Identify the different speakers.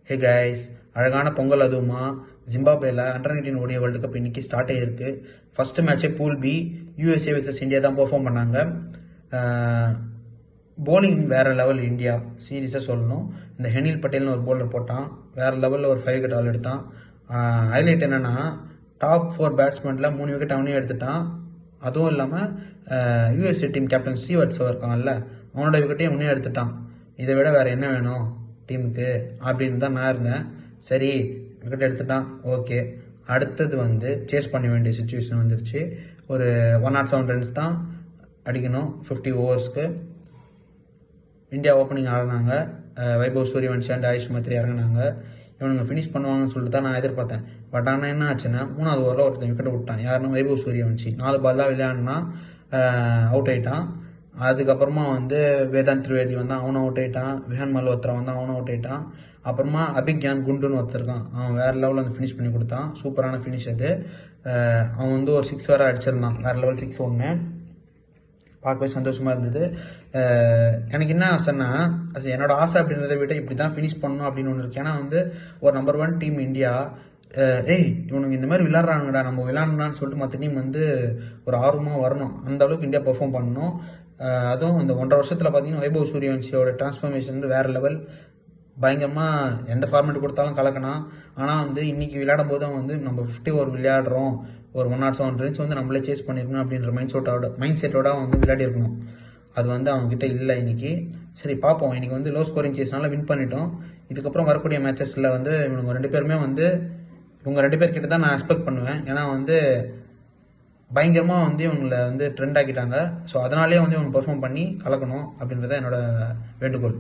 Speaker 1: Hey guys, அழகான பொங்கல் அதுவுமா ஜிம்பாப்வேல அண்டர்-19 ஓடிய வேர்ல்டு கப் இன்னைக்கு ஸ்டார்ட் ஆகிருக்கு. ஃபர்ஸ்ட் மேட்சே pool B, USA vs India தான் பெர்ஃபார்ம் பண்ணாங்க. போலிங் வேற லெவல் இந்தியா, சீரியஸாக சொல்லணும். இந்த ஹெனில் பட்டேல்னு ஒரு போலர் போட்டான், வேற லெவலில் ஒரு 5 விக்கெட் ஆல் எடுத்தான். ஹைலைட் என்னன்னா, டாப் 4 பேட்ஸ்மேனில் 3 விக்கெட் அவனே எடுத்துட்டான். அதுவும் இல்லாமல் யூஎஸ்ஏ டீம் கேப்டன் ஸ்ரீவத்ஸ் இருக்கான்ல, அவனோட விக்கெட்டையும் அவனே எடுத்துட்டான். இதை விட வேறு என்ன வேணும் டீமுக்கு அப்படின்னு தான் நான் இருந்தேன். சரி, விக்கெட் எடுத்துட்டான், ஓகே. அடுத்தது சேஸ் பண்ண வேண்டிய சுச்சுவேஷன் வந்துருச்சு. ஒரு 107 ரன்ஸ் தான் அடிக்கணும் 50 ஓவர்ஸ்க்கு. இந்தியா ஓப்பனிங் ஆடினாங்க. வைபவ் சூரியவன்ஷி அண்ட் ஆயுஷ் மத்ரி இறங்கினாங்க. இவனுங்க ஃபினிஷ் பண்ணுவாங்கன்னு சொல்லிட்டு தான் நான் எதிர்பார்த்தேன். பட் ஆனால் என்ன ஆச்சுன்னா, 3வது ஓவரில் ஒருத்தன் விக்கெட் விட்டான். யாருன்னா வைபவ் சூரியவன்ஷி. 4 பால் தான் விளையாடினா அவுட் ஆகிட்டான். அதுக்கப்புறமா வேதாந்த் திரிவேதி அவனும் அவுட் ஆகிட்டான். விஹான் மல்ஹோத்ரா அவனும் அவுட் ஆகிட்டான். அப்புறமா அபிக்யான் குண்டுன்னு ஒருத்தர் இருக்கான், அவன் வேறு லெவலில் ஃபினிஷ் பண்ணி கொடுத்தான். சூப்பரான ஃபினிஷ் அது. அவன் ஒரு 6 வேறு அடிச்சிருந்தான், வேறு லெவல் 6 ஒன்று. பார்க்கவே சந்தோஷமாக இருந்தது. எனக்கு என்ன ஆசைன்னா, அது என்னோட ஆசை அப்படின்றத விட இப்படி தான் ஃபினிஷ் பண்ணணும் அப்படின்னு ஒன்று இருக்கு. ஏன்னா ஒரு நம்பர் 1 டீம் இந்தியா, இவனுங்க இந்த மாதிரி விளாட்றானுங்கடா, நம்ம விளாட்றான்னு சொல்லிட்டு மற்ற டீம் ஒரு ஆர்வமாக வரணும். அந்த அளவுக்கு இந்தியா பெர்ஃபார்ம் பண்ணணும். அதுவும் இந்த 1.5 வருஷத்தில் பார்த்தீங்கன்னா வைபவ் சூரியவன்ஷியோட டிரான்ஸ்ஃபர்மேஷன் வேறு லெவல். பயங்கரமாக எந்த ஃபார்மேட் கொடுத்தாலும் கலக்கணும். ஆனால் இன்னைக்கு விளையாடும் போது நம்ம 50 ஓவர் விளையாடுறோம், ஒரு 107 ரன்ஸ் நம்மளே சேஸ் பண்ணியிருக்கணும் அப்படின்ற மைண்ட் செட்டோட விளையாடி இருக்கணும். அது அவங்ககிட்ட இல்லை இன்னைக்கு. சரி பார்ப்போம். இன்னைக்கு லோ ஸ்கோரிங் சேஸ்னால வின் பண்ணிட்டோம். இதுக்கப்புறம் வரக்கூடிய மேட்சஸில் இவங்க 2 பேருமே இவங்க 2 பேர்கிட்ட தான் நான் எக்ஸ்பெக்ட் பண்ணுவேன். ஏன்னா பயங்கரமாக இவங்களை ட்ரெண்ட் ஆக்கிட்டாங்க. ஸோ அதனாலே இவங்க பெர்ஃபார்ம் பண்ணி கலக்கணும் அப்படின்றத என்னோட வேண்டுகோள்.